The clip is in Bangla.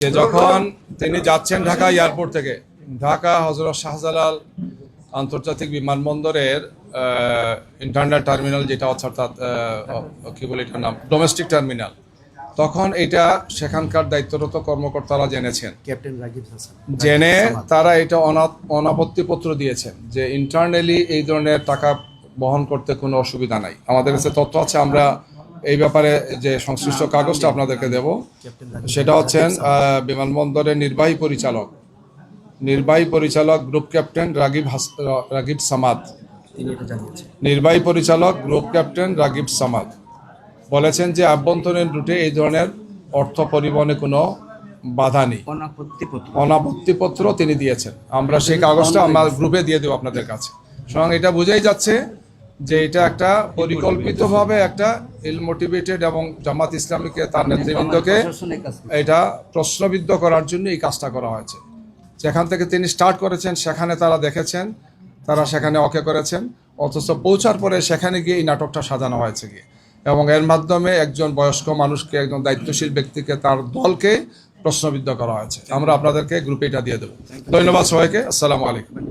যে যখন তিনি যাচ্ছেন ঢাকা এয়ারপোর্ট থেকে ঢাকা হযরত শাহজালাল আন্তর্জাতিক বিমানবন্দরের ইন্টারনাল টার্মিনাল যেটা অর্থাৎ কি বলে এটার নাম ডোমেস্টিক টার্মিনাল, তখন এটা সেখানকার দায়িত্বরত কর্মকর্তারা জেনেছেন, ক্যাপ্টেন রাগিব হাসান জেনে তারা এটা অনাপত্তিপত্র দিয়েছেন যে ইন্টারনালি এই ধরনের টাকা বহন করতে কোনো অসুবিধা নাই। আমাদের কাছে তথ্য আছে, আমরা এই ব্যাপারে যে সংশ্লিষ্ট কাগজটা আপনাদেরকে দেব সেটা হচ্ছেন বিমানবন্দরের নির্বাহী পরিচালক গ্রুপ ক্যাপ্টেন রাগিব সামাদ। নির্বাহী পরিচালক গ্রুপ ক্যাপ্টেন রাগিব সামাদ বলেছেন যে আভ্যন্তরীণ রুটে এই ধরনের অর্থ পরিবহনে কোনো বাধা নেই, অনাপত্তিপত্র তিনি দিয়েছেন। আমরা সেই কাগজটা আমরা গ্রুপে দিয়ে দেবো আপনাদের কাছে। সুতরাং এটা বোঝাই যাচ্ছে যে এটা একটা পরিকল্পিতভাবে একটা মোটিভেটেড এবং জামাত ইসলামীকে তার নেতৃবৃন্দকে এটা প্রশ্নবিদ্ধ করার জন্য এই কাজটা করা হয়েছে। যেখান থেকে তিনি স্টার্ট করেছেন সেখানে তারা দেখেছেন, তারা সেখানে ওকে করেছেন, অথচ পৌঁছার পরে সেখানে গিয়ে এই নাটকটা সাজানো হয়েছে গিয়ে, এবং এর মাধ্যমে একজন বয়স্ক মানুষকে, একজন দায়িত্বশীল ব্যক্তিকে, তার দলকে প্রশ্নবিদ্ধ করা হয়েছে। আমরা আপনাদেরকে গ্রুপে এটা দিয়ে দেবো। ধন্যবাদ সবাইকে। আসসালামু আলাইকুম।